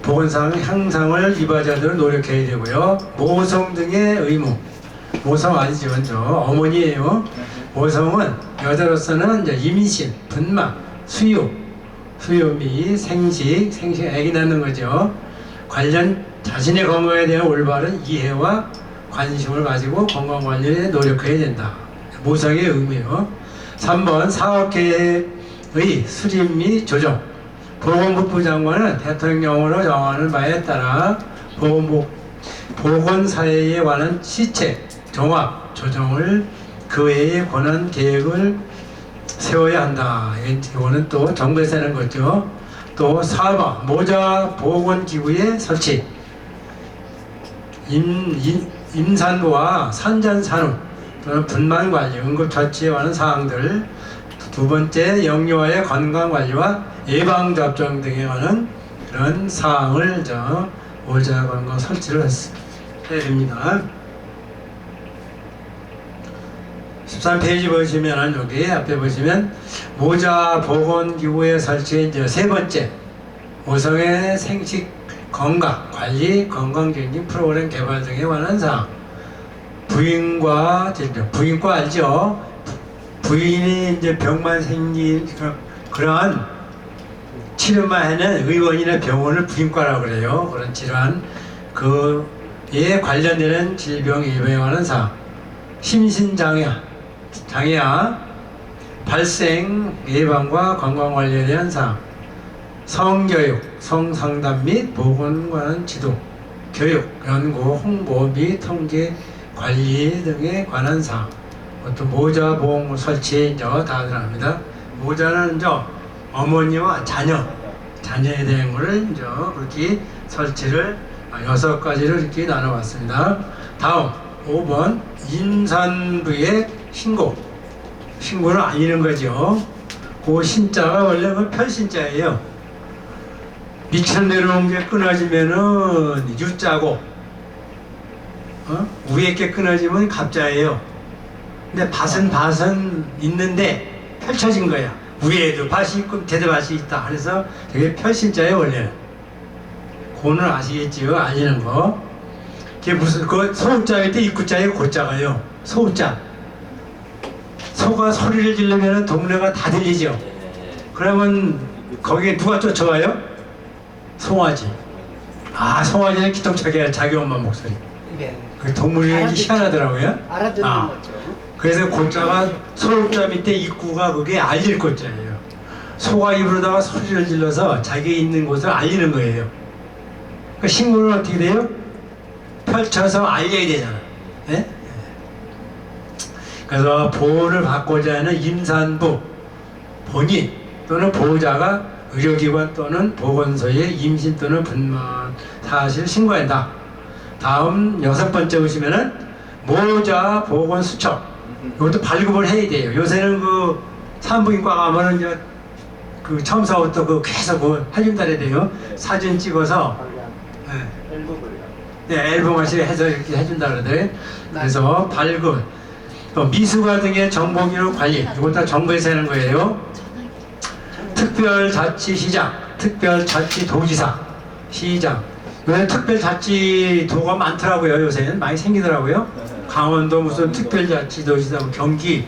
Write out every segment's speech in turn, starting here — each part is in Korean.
보건상 향상을 이바자들은 노력해야 되고요. 모성 등의 의무. 모성 아니죠, 먼저 어머니예요. 모성은 여자로서는 이제 임신, 분만, 수유 및 생식, 아기 낳는 거죠. 관련 자신의 건강에 대한 올바른 이해와 관심을 가지고 건강 관리에 노력해야 된다. 모성의 의무예요. 3번 사업계획의 수립 및 조정. 보건복부 장관은 대통령령으로 정하는 바에 따라 보건사회에 관한 시책, 종합, 조정을 그 외에 권한 계획을 세워야 한다. 이거는 또 정부에서 하는 거죠. 또 4번 모자 보건기구의 설치. 임산부와 산전산후 또는 분만관리, 응급처치에 관한 사항들. 두 번째 영유아의 건강관리와 예방접종 등에 관한 그런 사항을 모자 건강 설치를 해야 됩니다. 13페이지 보시면은 여기 앞에 보시면 모자 보건기구의 설치의 이제 세 번째 모성의 생식 건강 관리 건강증진 프로그램 개발 등에 관한 사항. 부인과 질병, 부인과 알죠? 부인이 이제 병만 생긴 그런 치료만 하는 의원이나 병원을 부인과라고 그래요. 그런 질환 그에 관련되는 질병 예방에 관한 사항. 심신장애아 발생 예방과 건강관리에 대한 사항. 성교육, 성상담 및 보건 관한 지도, 교육, 연구, 홍보 및 통계 관리 등에 관한 사항. 또 모자 보험 설치 다 들어갑니다. 모자는 어머니와 자녀에 대한 거를 그렇게 설치를 6가지를 이렇게 나눠봤습니다. 다음 5번 임산부의 신고는 아니는 거죠. 그 신자가 원래 그 편신자예요. 밑으로 내려온 게 끊어지면은 유자고 위에 게 끊어지면 갑자예요. 근데 밭은 있는데 펼쳐진 거야. 위에도 밭이 있고 밑에도 밭이 있다. 그래서 되게 편신자예요 원래는. 고는 아시겠지요? 알리는 거. 그게 무슨 소자일 때 입구자에 고자가요. 소자. 소가 소리를 지르면 동네가 다 들리죠. 그러면 거기에 누가 쫓아와요? 송아지. 송아지는 기똥차게 자기 엄마 목소리. 그 동물이 희한하더라고요. 알아듣는 거죠. 그래서 고자가 소자 밑에 입구가 그게 알릴 고자예요. 소가 입으로다가 소리를 질러서 자기 있는 곳을 알리는 거예요. 그 신고는 어떻게 돼요? 펼쳐서 알려야 되잖아. 예? 그래서 보호를 받고자 하는 임산부 본인 또는 보호자가 의료기관 또는 보건소에 임신 또는 분만 사실을 신고한다. 다음 6번째 보시면은 모자 보건 수첩. 이것도 발급을 해야 돼요. 요새는 그 산부인과 가면은 이제 그 처음서부터 계속 해준다래 돼요. 사진 찍어서 앨범같이 해서 이렇게 해준다 그러더래. 그래서 발급, 또 미수가 등의 정보기록 관리, 이것 다 정부에서 하는 거예요. 특별자치시장, 특별자치도지사, 시장. 요새 특별자치도가 많더라고요. 요새는 많이 생기더라고요. 강원도 무슨 특별자치도지사, 경기,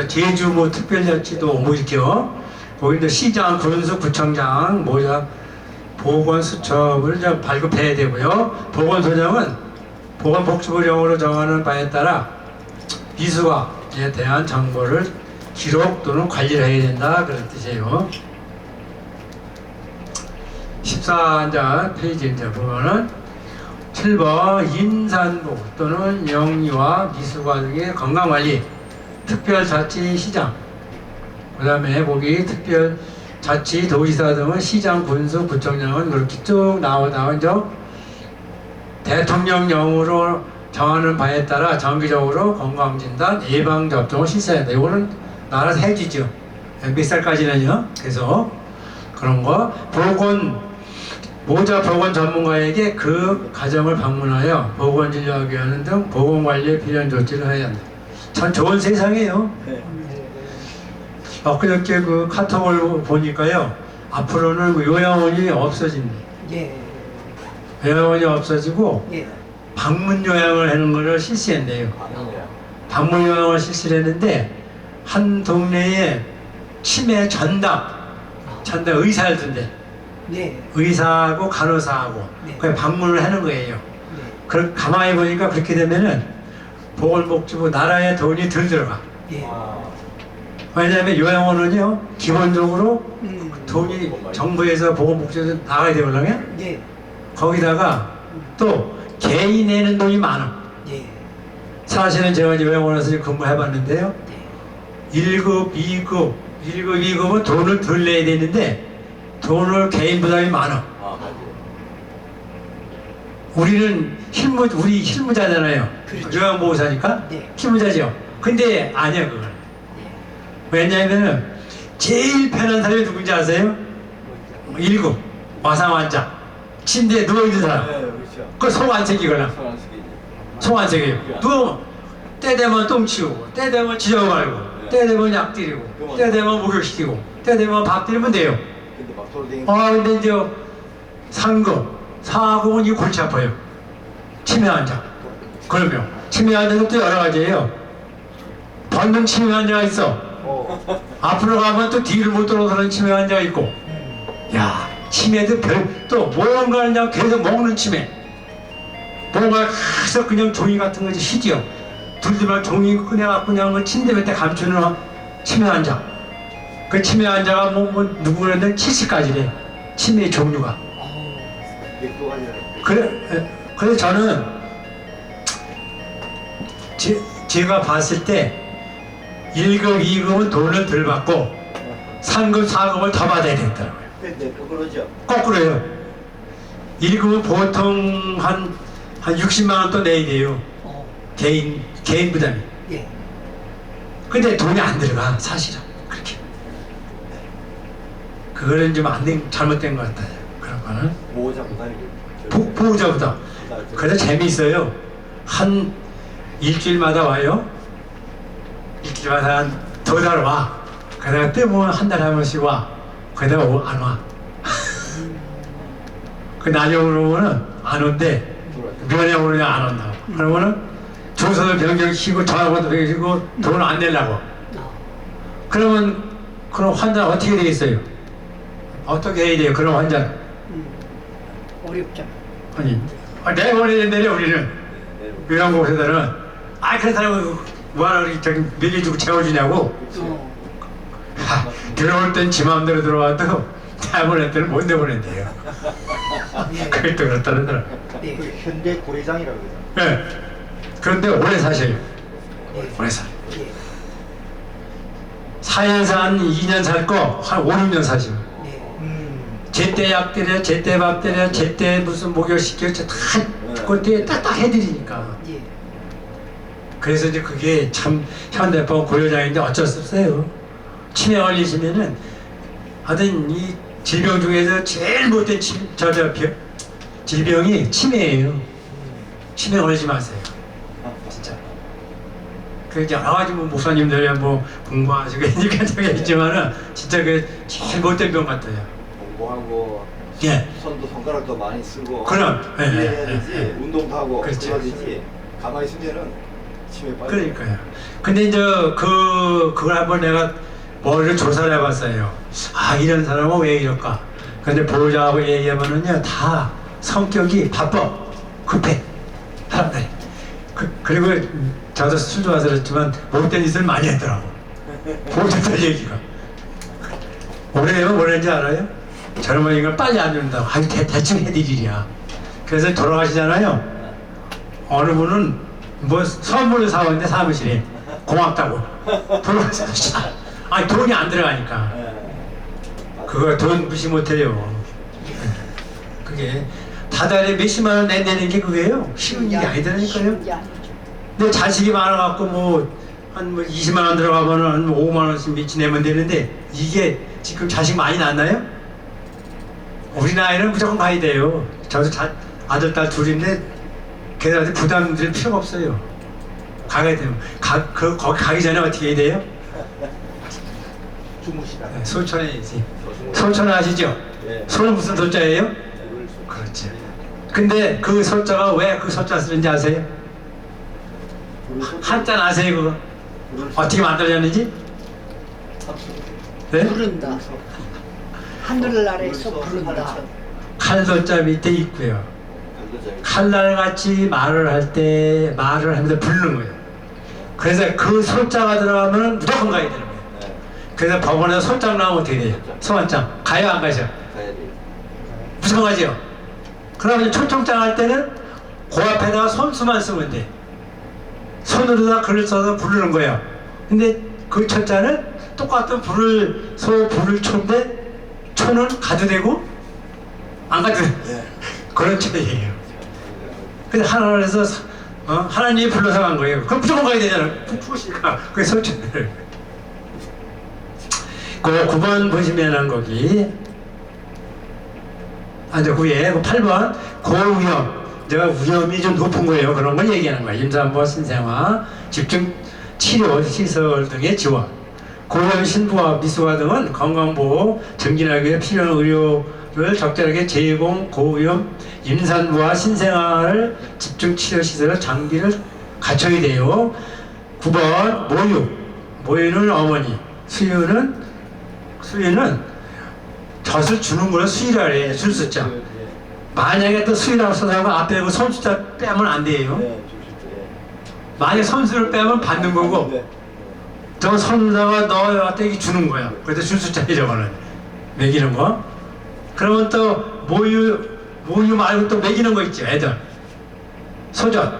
제주 뭐 특별자치도 뭐 이렇게요. 거기도 시장, 군수, 구청장, 모자 보건수첩을 발급해야 되고요. 보건소장은 보건복지부령으로 정하는 바에 따라 미수과에 대한 정보를 기록 또는 관리를 해야 된다 그런 뜻이에요. 14페이지 보면은 7번 임산부 또는 영유아 미수과 등의 건강관리 특별자치시장, 그 다음에 거기 특별자치도지사 등은 시장, 군수, 구청장은 그렇게 쭉 나오죠. 대통령령으로 정하는 바에 따라 정기적으로 건강진단, 예방접종을 실시한다. 이거는 나라에서 해주죠. 몇 살까지는요. 그래서 그런 거 모자 보건 전문가에게 그 가정을 방문하여 보건진료하게 하는 등 보건관리에 필요한 조치를 해야 한다. 참 좋은 세상이에요. 엊그저께 그 카톡을 보니까요. 앞으로는 그 요양원이 없어진대. 예. 요양원이 없어지고 예. 방문 요양을 하는 것을 실시했네요. 방문이야. 방문 요양을 실시를 했는데 한 동네에 치매 전담 의사들인데 네. 의사하고 간호사하고 네. 그 방문을 하는 거예요. 네. 그 가만히 보니까 그렇게 되면은 보건복지부 나라의 돈이 덜 들어가. 예. 왜냐하면 요양원은요 기본적으로 돈이 음. 정부에서 보건복지부에서 나가야 되거든요. 네. 거기다가 또 개인 내는 돈이 많아. 예. 사실은 제가 요양원에서 근무해봤는데요. 네. 1급, 2급, 1급, 2급은 돈을 덜 내야 되는데 돈을 개인 부담이 많아. 아, 맞아요. 우리는 우리 실무자잖아요. 그렇죠. 요양보호사니까 네. 실무자죠. 근데 아니야 그건. 왜냐하면 제일 편한 사람이 누군지 아세요? 1급 와상 환자 침대에 누워있는 사람. 네, 그렇죠. 그 속 안 챙기거나 소란스키. 속 안 챙겨요. 누워 때 되면 똥 치우고 때 되면 지져 말고 때 되면 약 드리고 때 되면 목욕시키고 때 되면 밥 드리면 돼요. 근데 막 돌아다니는 근데 이제 3급 4급은 이 골치 아파요. 치매 환자. 그러면 치매 환자는 또 여러 가지예요. 번능 치매 환자가 있어. 앞으로 가면 또 뒤를 못 돌아서는 치매 환자가 있고, 야 치매도 또 뭔가 그냥 계속 먹는 치매, 뭔가 계속 그냥 종이 같은 거지 시디어 둘들만 종이 꺼내갖고 그냥 그 침대 밑에 감추는 치매 환자. 그 치매 환자가 뭐 누구는 70가지래 치매 종류가. 그래서 저는 제가 봤을 때 1급, 2급은 돈을 덜 받고 3급, 4급을 더 받아야 되더라고요. 근데 그러죠. 거꾸로요. 1급은 보통 한 60만 원 또 내야 돼요. 개인 부담이. 예. 근데 돈이 안 들어가 사실은 그렇게. 그거는 좀 잘못된 것 같아요. 그런 거는. 보호자 부담이 보호자 부담. 그래서 재미있어요. 한 일주일마다 와요. 일주일마다 한 2달 와. 그러다가 뜨면 한 달에 한 번씩 와. 그러다가 안 와. 그 나중으로 오면은 안 온대. 면회 오느냐 안 온다고. 그러면은 조선을 변경시키고 전화번호 변경시키고 돈을 안 내려고. 그러면 그런 환자 어떻게 되겠어요? 어떻게 해야 돼요? 그런 환자는. 어렵죠. 아니 내보내야 되냐 우리는. 이런 곳에서는 그런 사람은 뭐하러 저기 먹여주고 채워주냐고. 들어올 땐 지 마음대로 들어와도 내보낼 때는 못 내보낸대요. 그게 또 그렇다더라. 네. 그 현대 고래장이라고 그러죠. 네. 그런데 오래 사셔요. 네. 오래 살. 예. 4년에서 한 2년 살 거 한 5, 6년 사시고. 네. 제때 약 때려, 제때 밥 때려, 제때 무슨 목욕시켜, 다 그때 딱딱 해드리니까. 예. 그래서 이제 그게 참 현대법 고려장인데 어쩔 수 없어요. 치매 걸리시면은 하여튼 이 질병 중에서 제일 못된 질병이 치매예요. 치매 걸리지 마세요. 진짜. 그 이제 여러 가지 목사님들이 뭐 공부하시고 그러니까 저기 있지만은 진짜 그 제일 못된 병 같아요. 공부하고 예. 손도 손가락도 많이 쓰고 그럼. 예, 해야 예, 되지. 예. 운동도 하고 그렇지. 그래야 되지. 가만히 있으면은 치매 빠져. 그러니까요. 근데 이제 그걸 한번 내가 머리를 조사를 해봤어요. 이런 사람은 왜 이럴까? 근데 보호자하고 얘기하면은요, 다 성격이 바빠, 급해, 사람들이. 그리고 저도 술 좋아서 그렇지만 못된 짓을 많이 했더라고. 보호자들 얘기가. 오래되면 뭐라는지 알아요? 젊은이가 빨리 안 준다고. 대충 해드리랴. 그래서 돌아가시잖아요. 어느 분은 뭐 선물을 사왔는데 사무실에 고맙다고 돌아가셨어. 돈이 안 들어가니까. 그거 돈 무시 못해요. 그게 다달에 몇십만 원 내는 게 그게요. 쉬운 일이 아니더라니까요. 근데 자식이 많아갖고 한 20만 원 들어가면 한 5만 원씩 미치 내면 되는데 이게 지금 자식 많이 낳나요? 우리 나이는 무조건 가야 돼요. 저도 아들 딸 둘인데 걔들한테 부담 드릴 필요가 없어요. 가야 돼요. 거기 가기 전에 어떻게 해야 돼요? 주무시다. 네, 소천해야지. 소천 아시죠? 네. 소는 무슨 소자예요? 그렇지. 근데 그 소자가 왜 그 소자 쓰는지 아세요? 한자 아세요 그거? 어떻게 만들어졌는지? 네? 부른다. 하늘나라에서 부른다. 칼소자 밑에 있고요. 칼날같이 말을 할 때 말을 하면서 부르는 거예요. 그래서 그 소자가 들어가면 무조건 가야 되는 거예요. 그래서 법원에서 소장 나오면 어떻게 돼요? 소환장 가요 안 가죠? 무조건 가죠. 그러면 초청장 할 때는 그 앞에다가 손수만 쓰면 돼. 손으로다 글을 써서 부르는 거예요. 근데 그 초자는 똑같은 부를 초인데 초는 가도 되고 안 가도 되고 그런 초예요. 그래서 하나님에서 하나님이 불러서 간 거예요. 그럼 무조건 가야 되잖아요. 푸시가 그래서 소초를. 그 9번 보시면은 거기 저 위에 8번 고위험. 내가 위험이 좀 높은 거예요. 그런 걸 얘기하는 거야. 임산부 신생아, 집중 치료 시설 등의 지원. 고위험 신부와 미수가 등은 건강보호 증진하기 위해 필요한 의료를 적절하게 제공. 고위험 임산부와 신생아를 집중 치료 시설을 장비를 갖춰야 돼요. 9번 모유. 모유는 어머니. 수유는 젖을 주는 거를 수유라 그래요. 줄 숫자. 만약에 또 수유라고 써서 앞에 그 손수자 빼면 안 돼요. 만약 손수를 빼면 받는 거고 저 손수자가 너한테 주는 거야. 그래서 줄 숫자에 저거는 먹이는 거. 그러면 또 모유 말고 또 먹이는 거 있죠. 애들 소젖.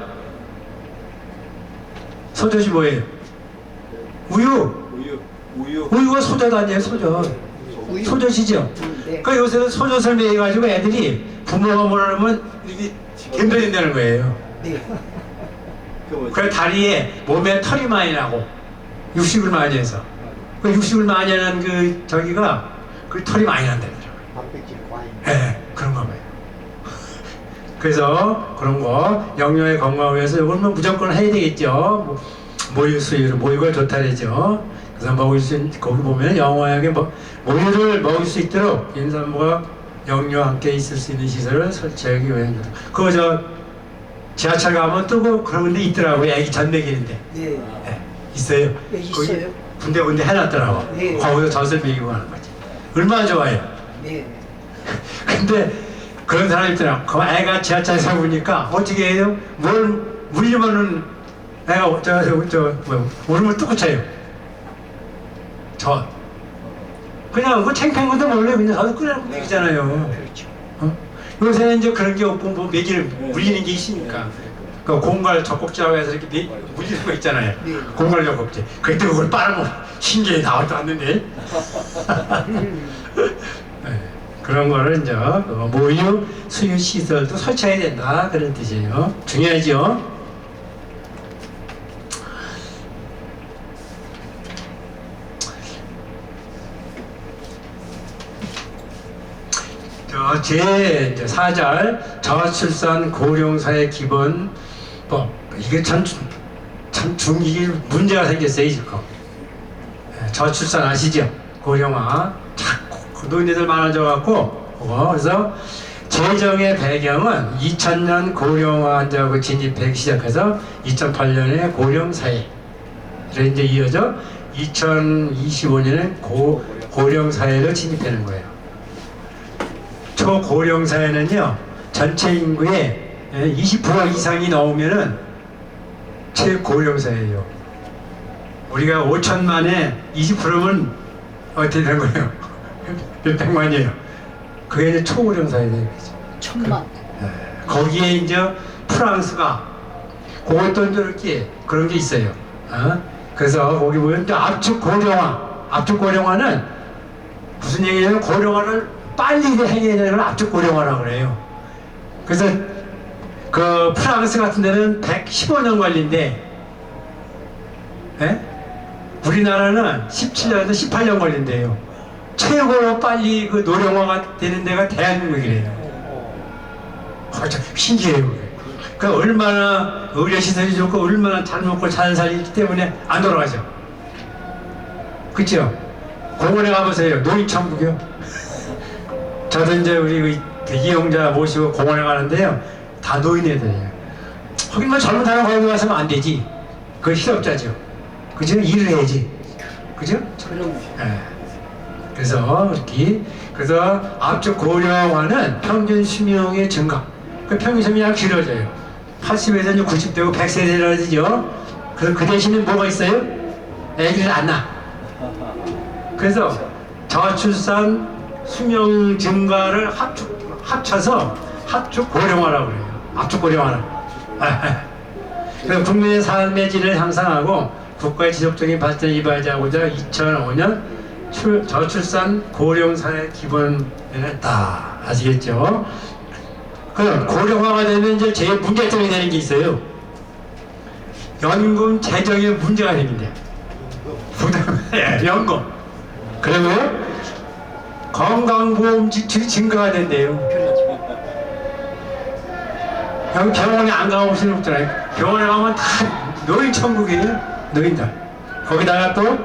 소젖이 뭐예요? 우유가 소젖 아니에요? 소젖. 소젖이죠. 네. 그러니까 요새는 소젖을 먹여가지고 애들이 부모가 뭐라면 이렇게 갬벼진다는 거예요. 네. 그래 다리에 몸에 털이 많이 나고 육식을 많이 해서 그 육식을 많이 하는 그 저기가 그 털이 많이 난다는 거죠. 네, 그런 거 봐요. 그래서 그런 거 영양의 건강을 위해서 이걸 뭐 무조건 해야 되겠죠. 모유 수유를 모유가 좋다 그러죠. 그래서 먹을 수 있는 거기 보면 영양하게 모유를 먹을 수 있도록 임산부가 영유와 함께 있을 수 있는 시설을 설치하기 위한 거다. 그거 저 지하철 가면 뜨고 그런 데 있더라고요. 애기 젖 먹이는데. 네. 네, 있어요. 네, 있어요. 군데 해놨더라고. 네. 거기서 젖을 먹이고 하는 거지. 얼마나 좋아요. 네. 근데 그런 사람이 있더라고. 그 애가 지하철에서 보니까 어떻게 해요? 뭘 물리면은 애가 울음을 뚝 쳐요. 그냥 그 챙팽 것도 몰래 그냥 저도 끓여놓고 먹이잖아요. 그렇죠. 요새는 이제 그런 게 없고 뭐 먹이는 물리는 게 있으니까. 그 공갈 젖꼭지라고 해서 이렇게 물리는 거 있잖아요. 네. 공갈 젖꼭지. 그때 그걸 빨아먹으면 신기해 나왔다 왔는데. 네, 그런 거를 이제 모유 수유 시설도 설치해야 된다 그런 뜻이에요. 중요하죠. 제 4절 저출산 고령사회 기본법. 이게 참 이게 문제가 생겼어요 지금. 저출산 아시죠? 고령화 자꾸 노인들 많아져 갖고 그래서 제정의 배경은 2000년 고령화 환자하고 진입하기 시작해서 2008년에 고령사회 그래서 이제 이어져 2025년에 고령사회로 진입하는 거예요. 초고령 사회는요 전체 인구의 20% 이상이 넘으면은 최고령 사회예요. 우리가 5천만에 20%면 어떻게 된 거예요? 몇 백만이에요. 그게 이제 초고령 사회예요. 1000만. 거기에 이제 프랑스가 그것도 이렇게 그런 게 있어요. 그래서 거기 보면 또 압축 고령화는 무슨 얘기냐면 고령화를 빨리 행해야 되는 걸 압축 고령화라고 그래요. 그래서 그 프랑스 같은 데는 115년 걸린대. 우리나라는 17년에서 18년 걸린대요. 최고로 빨리 그 노령화가 되는 데가 대한민국이래요. 참 신기해요. 그 얼마나 의료시설이 좋고 얼마나 잘 먹고 잘 살기 때문에 안 돌아가죠. 그쵸? 공원에 가보세요. 노인천국이요. 저도 이제 우리 대기용자 모시고 공원에 가는데요. 다 노인 애들이에요. 하긴 뭐 젊은 사람 거기 가서는 안 되지. 그거 실업자죠. 그죠? 일을 해야지. 그죠? 그럼 예. 그래서 이렇게 그래서 앞쪽 고령화는 평균 수명의 증가. 그 평균 수명이 길어져요. 80에서 이제 90되고 100세대라 되죠. 그래서 그 대신에 뭐가 있어요? 애기를 안 낳아. 그래서 저출산 수명 증가를 합쳐서 합축 고령화라고 그래요. 압축 고령화라. 그래서 국민의 삶의 질을 향상하고 국가의 지속적인 발전을 이바지하고자 2005년 저출산 고령 사회 기본을 했다. 아시겠죠? 그럼 고령화가 되면 이제 제일 문제점이 되는 게 있어요. 연금 재정에 문제가 생긴대요. 부담, 연금. 그러면 건강보험 지출이 증가가 된대요. 여기 병원에 안 가고 오시는 없잖아요. 병원에 가면 다 노인 천국이에요. 노인들. 거기다가 또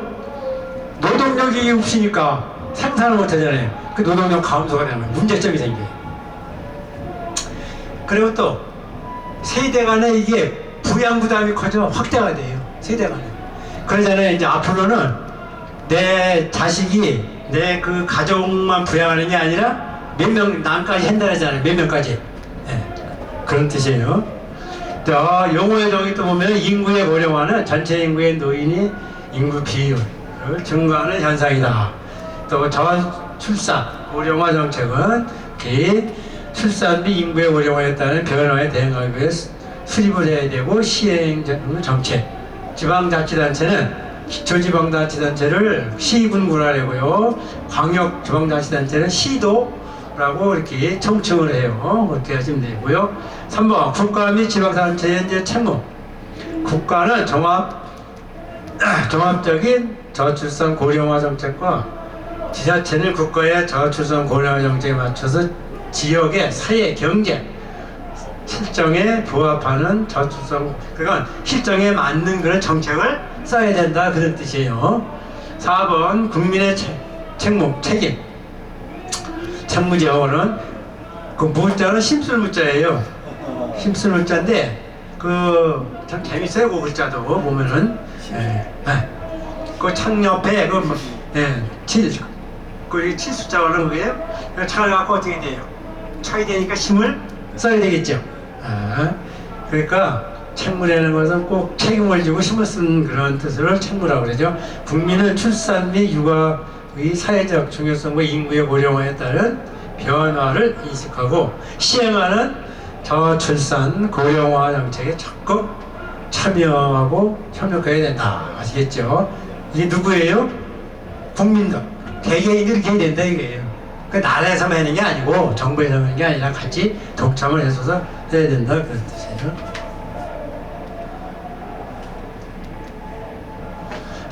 노동력이 없으니까 생산을 못 하잖아요. 그 노동력 감소가 되면 문제점이 생겨요. 그리고 또 세대 간에 이게 부양 부담이 커져 확대가 돼요. 세대 간에. 그러잖아요. 이제 앞으로는 내 자식이 내 그 가족만 부양하는 게 아니라 몇 명 남까지 한다잖아요. 몇 명까지. 네. 그런 뜻이에요. 자, 용어의 정의 또 보면 인구의 고령화는 전체 인구의 노인이 인구 비율을 증가하는 현상이다. 또 저출산 고령화 정책은 이 출산 및 인구의 고령화에 따른 변화에 대응하기 위해 수립을 해야 되고 시행 정책. 지방자치단체는 기초지방자치단체를 시군구라고요. 광역지방자치단체는 시도라고 이렇게 총칭을 해요. 그렇게 하시면 되고요. 3번 국가 및 지방자치의 이제 책무. 국가는 종합적인 저출산 고령화 정책과 지자체는 국가의 저출산 고령화 정책에 맞춰서 지역의 사회 경제 실정에 부합하는 저출산 그러니까 실정에 맞는 그런 정책을 써야 된다 그런 뜻이에요. 4번 국민의 책무 책임 책무제어는 그 무자는 심술무자예요. 심술무자인데 그 참 재밌어요. 그 글자도 보면은 그 창 옆에 그 칠숫자가 하는 거예요. 창을 갖고 어떻게 돼요? 쳐야 되니까 힘을 써야 되겠죠. 그러니까 책무라는 것은 꼭 책임을 지고 힘을 쓰는 그런 뜻으로 책무라고 그러죠. 국민은 출산 및 육아의 사회적 중요성과 인구의 고령화에 따른 변화를 인식하고 시행하는 저출산 고령화 정책에 적극 참여하고 협력해야 된다. 아시겠죠? 이게 누구예요? 국민들, 개개인들이 해야 된다 이거예요. 그 나라에서만 하는 게 아니고 정부에서 하는 게 아니라 같이 독참을 해서서 해야 된다 그런 뜻이에요.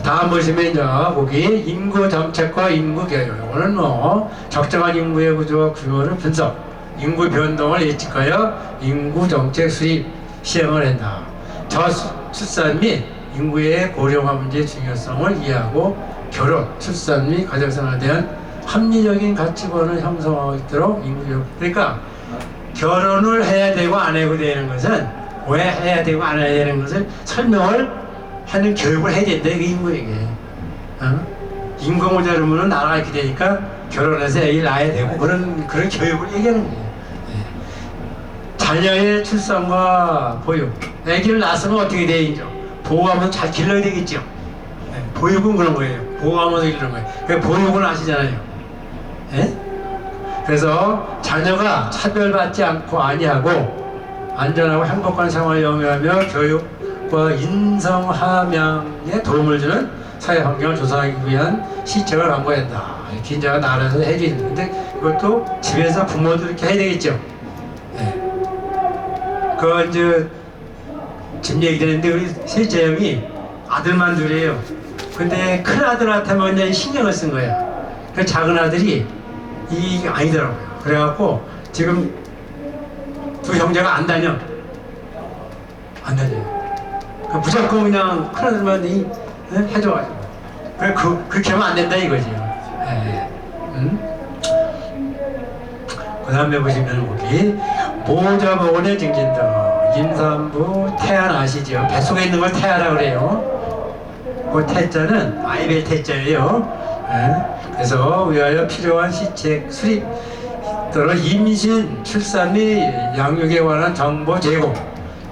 다음 보시면 이제 거기 인구 정책과 인구 개혁. 이거는 뭐 적정한 인구의 구조와 규모를 분석, 인구 변동을 예측하여 인구 정책 수립 시행을 한다. 저출산 및 인구의 고령화 문제의 중요성을 이해하고 결혼, 출산 및 가정생활에 대한 합리적인 가치관을 형성하도록 인구교육. 그러니까 결혼을 해야 되고 안 해도 되는 것은 왜 해야 되고 안 해야 되는 것을 설명을 하는 교육을 해야 된다 이게 인구에게. 인구 모자르면 나라가 이렇게 되니까 결혼해서 애를 낳아야 되고 그런 교육을 얘기하는 거예요. 자녀의 출산과 보육. 애기를 낳았으면 어떻게 돼야죠? 보호하면 잘 길러야 되겠죠. 보육은 그런 거예요. 보호하면서 길러는 거예요. 그러니까 보육을 아시잖아요. 그래서 자녀가 차별받지 않고 아니하고 안전하고 행복한 생활을 영위하며 교육과 인성함양에 도움을 주는 사회 환경을 조성하기 위한 시책을 강구한다. 이렇게 이제 나라에서 해주는 근데 이것도 집에서 부모도 이렇게 해야 되겠죠. 그 이제 지금 얘기되는데 우리 셋째 형이 아들만 둘이에요. 근데 큰 아들한테만 이제 신경을 쓴 거야. 그 작은 아들이 이게 아니더라고요. 그래갖고 지금 두 형제가 안 다녀. 안 다녀요. 무조건 그냥 큰 아들만 해줘가지고. 그렇게 하면 안 된다 이거지. 그 다음에 보시면 거기 모자보건의 증진도 임산부 태안 아시죠? 뱃속에 있는 걸 태아라고 그래요. 그 태자는 아이벨 태자예요. 예? 그래서 위하여 필요한 시책 수립 또는 임신, 출산 및 양육에 관한 정보 제공,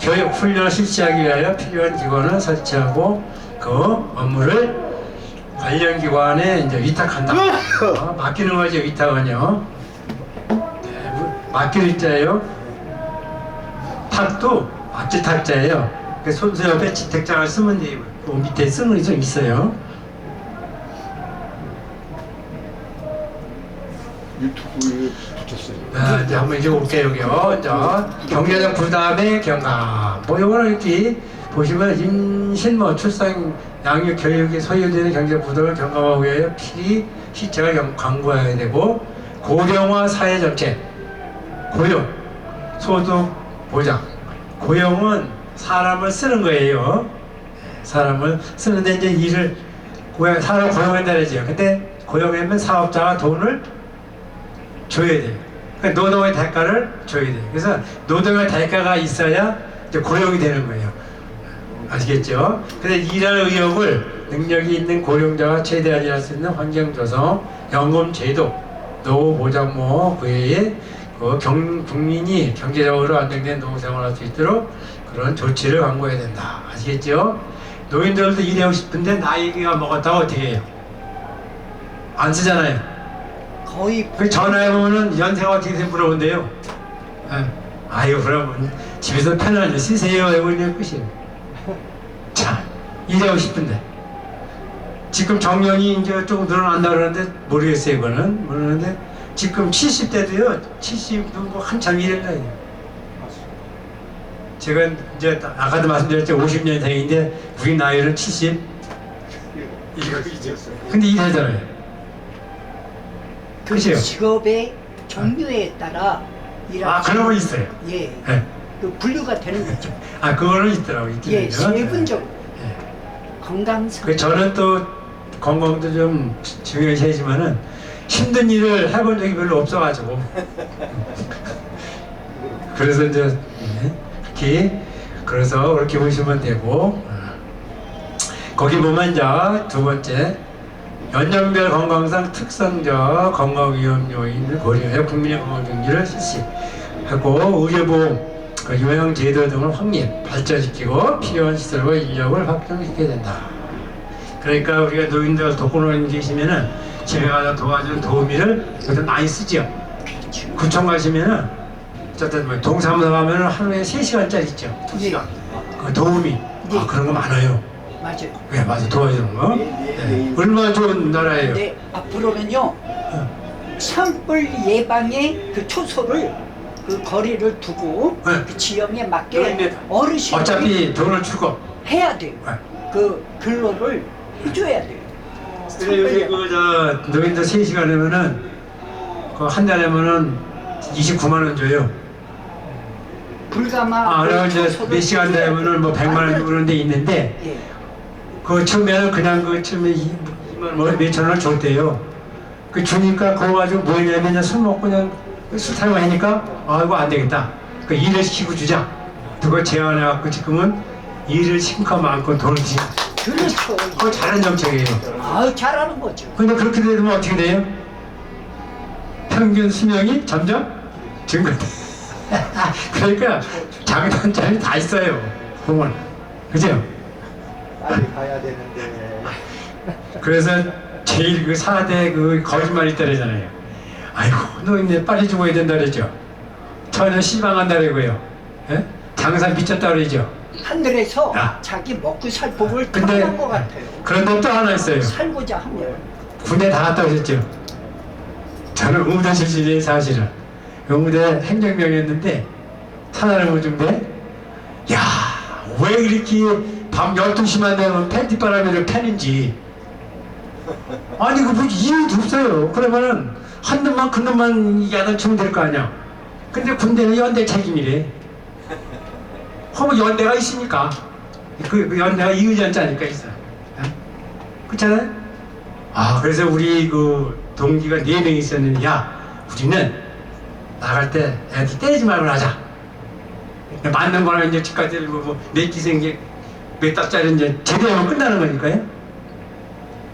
교육, 훈련을 실시하기 위하여 필요한 기관을 설치하고 그 업무를 관련 기관에 이제 위탁한다. 맡기는 거죠, 위탁은요. 맡기는 자예요. 탁도 맡길 탁자예요. 그 손수 옆에 지택장을 쓰면 돼요. 그 밑에 쓰는 게 좀 있어요. 유튜브에 붙였어요. 자, 이제 한번 이제 볼게요, 여기요. 자, 경제적 부담의 경감. 뭐, 요거는 이렇게 보시면 임신, 뭐, 출산, 양육, 교육이 소요되는 경제적 부담을 경감하기 위하여 필히 시책을 강구해야 되고, 고령화 사회정책, 고용, 소득 보장. 고용은 사람을 쓰는 거예요. 사람을 쓰는데 이제 일을, 사람 고용한다 그러죠. 근데 고용하면 사업자가 돈을 줘야 돼요. 그러니까 노동의 대가를 줘야 돼요. 그래서 노동의 대가가 있어야 이제 고용이 되는 거예요. 아시겠죠? 그래서 일할 의욕을 능력이 있는 고령자가 최대한 일할 수 있는 환경 조성, 연금 제도, 노후 보장 뭐 그외에 그 국민이 경제적으로 안정된 노후 생활을 할 수 있도록 그런 조치를 강구해야 된다. 아시겠죠? 노인들도 일하고 싶은데 나이가 먹었다고 어떻게 해요? 안 쓰잖아요. 거의 그 전화해보면은 연세가 어떻게 되면 물어본대요. 아유, 그러면 집에서 편안히 쓰세요. 해버리면 끝이에요. 참, 일하고 싶은데. 지금 정년이 이제 조금 늘어난다 그러는데, 모르겠어요, 이거는. 모르는데, 지금 70대도요, 70도 뭐 한참 일할래요. 제가 이제 아까도 말씀드렸죠. 50년생인데, 우리 나이는 70. 근데 일하잖아요. 그 그죠? 직업의 종류에 따라 아, 그런 거 있어요. 예, 네. 그 분류가 되는 거죠. 아, 그거는 있더라고요. 예, 있더라고요. 세분적으로 예. 건강상. 그 저는 또 건강도 좀 중요시하지만은 힘든 일을 해본 적이 별로 없어가지고 그래서 이제 그렇게 그래서 그렇게 보시면 되고 거기 보면 이제 두 번째 연령별 건강상 특성적 건강 위험 요인을 고려해 국민의 건강 경기를 실시하고 의료보험 그 요양 제도 등을 확립 발전시키고 필요한 시설과 인력을 확충시켜야 된다. 그러니까 우리가 노인들 독거노인 계시면은 집에 가서 도와주는 도우미를 여기서 많이 쓰죠. 구청 가시면은 어쨌든 뭐 동사무소 가면은 하루에 3시간짜리 있죠. 2시간. 그 도우미. 아, 그런 거 많아요. 맞아요. 네, 맞아. 도와주는 거. 네. 얼마나 좋은 나라예요. 네, 앞으로는요 산불 예방의 그 초소를 그 거리를 두고 네. 그 지형에 그런데 맞게 어르신이 어차피 돈을 주고. 해야 돼요. 네. 그 근로를 해줘야 돼요. 근데 요새 그저 노인들 3시간 하면은 그 한 달에면은 29만 원 줘요. 불가마. 아, 그리고 이제 초소를 몇 시간 되면은 뭐 100만 원 주고 그런 데 있는데 예. 그 처음에는 그냥 그 처음에 2만 뭐 몇천 원을 줬대요. 그 주니까 그거 가지고 뭐 했냐면 술 먹고 그냥 술 타고 하니까 아 이거 안 되겠다. 그 일을 시키고 주자. 그거 제안해갖고 지금은 일을 시켜 많고 돈을 주지. 그렇죠. 그거 잘한 정책이에요. 아, 잘하는 거죠. 근데 그렇게 되면 어떻게 돼요? 평균 수명이 점점 증가돼. 그러니까 장단점이 다 있어요. 보면. 그죠? 빨리 가야 되는데. 그래서 제일 그 4대 그 거짓말이 있다잖아요. 아이고, 노인네 빨리 죽어야 된다 그러죠. 처녀 시방한다 그러고요. 예? 장사 미쳤다 그러죠. 하늘에서 야. 자기 먹고 살 법을 근데 타는 것 같아요. 그런데 또 하나 있어요. 살고자 하면. 군대 다 갔다 오셨죠? 저는 의무대 출신이에요, 사실은. 의무대 행정병이었는데, 산하령무중대. 야, 왜 이렇게 밤 12시만 되면 팬티바람을 패는지. 아니, 그 뭐 이유도 없어요. 그러면은, 한 놈만, 그 놈만 야단치면 될 거 아니야. 근데 군대는 연대 책임이래. 허무 연대가 있으니까. 그 연대가 이의전자니까 있어. 그렇잖아요? 아, 그래서 우리 그 동기가 4명 있었는데, 야, 우리는 나갈 때 애들 때리지 말고 하자. 맞는 거랑 이제 집까지 몇 기생기 몇 달짜리 이제 제대하면 끝나는 거니까요.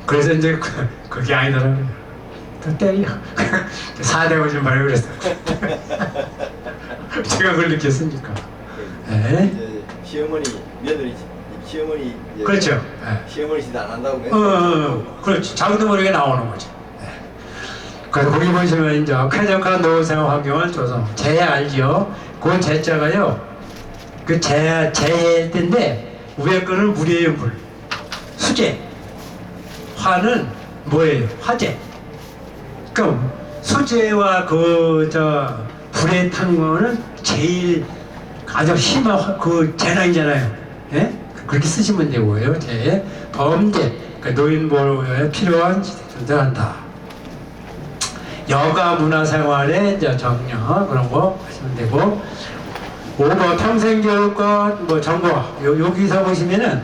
그래서 이제 그게 아니더라고요. 또 때려. 사대고 좀 말고 그랬어. 제가 그걸 느꼈으니까. 네. 이제 시어머니 며느리 시어머니 이제 그렇죠. 네. 시어머니 짓 안 한다고 그렇지. 자기도 모르게 나오는 거죠. 네. 그래서 거기 보시면 이제 쾌적한 노후생활 환경을 조성. 재 알지요? 그 재자가요. 그 재일 때인데 위에 거는 물이에요, 물. 수재. 화는 뭐예요? 화재. 그럼 수재와 불에 탄 거는 제일 아주 심한 그 재난이잖아요. 예? 그렇게 쓰시면 되고요. 재 범죄, 그러니까 노인 보호에 필요한 지식들도 한다. 여가 문화생활의 이제 정려 그런 거 하시면 되고. 5번 평생교육과 정보화. 여기서 보시면은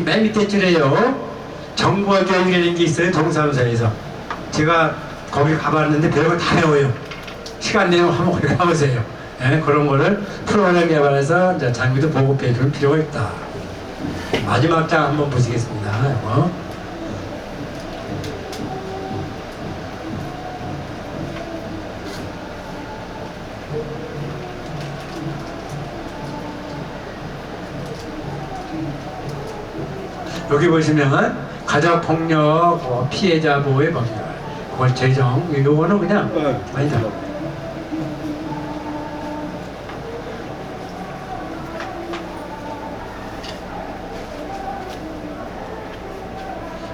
맨 밑에 줄에요. 정보화 교육이라는 게 있어요. 동사무소에서. 제가 거기 가봤는데 별거 다 배워요. 시간 내면 한번 거기 가보세요. 예, 그런 거를 프로그램 개발해서 이제 장비도 보급해 줄 필요가 있다. 마지막 장 한번 보시겠습니다. 이거. 여기 보시면 가족폭력 피해자 보호의 법률 그걸 제정 요거는 그냥 아니다.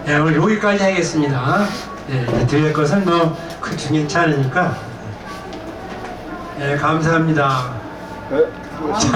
네, 오늘 여기까지 하겠습니다. 네, 드릴 것은 그 중요치 않으니까. 네, 감사합니다. 네, 수고하셨습니다.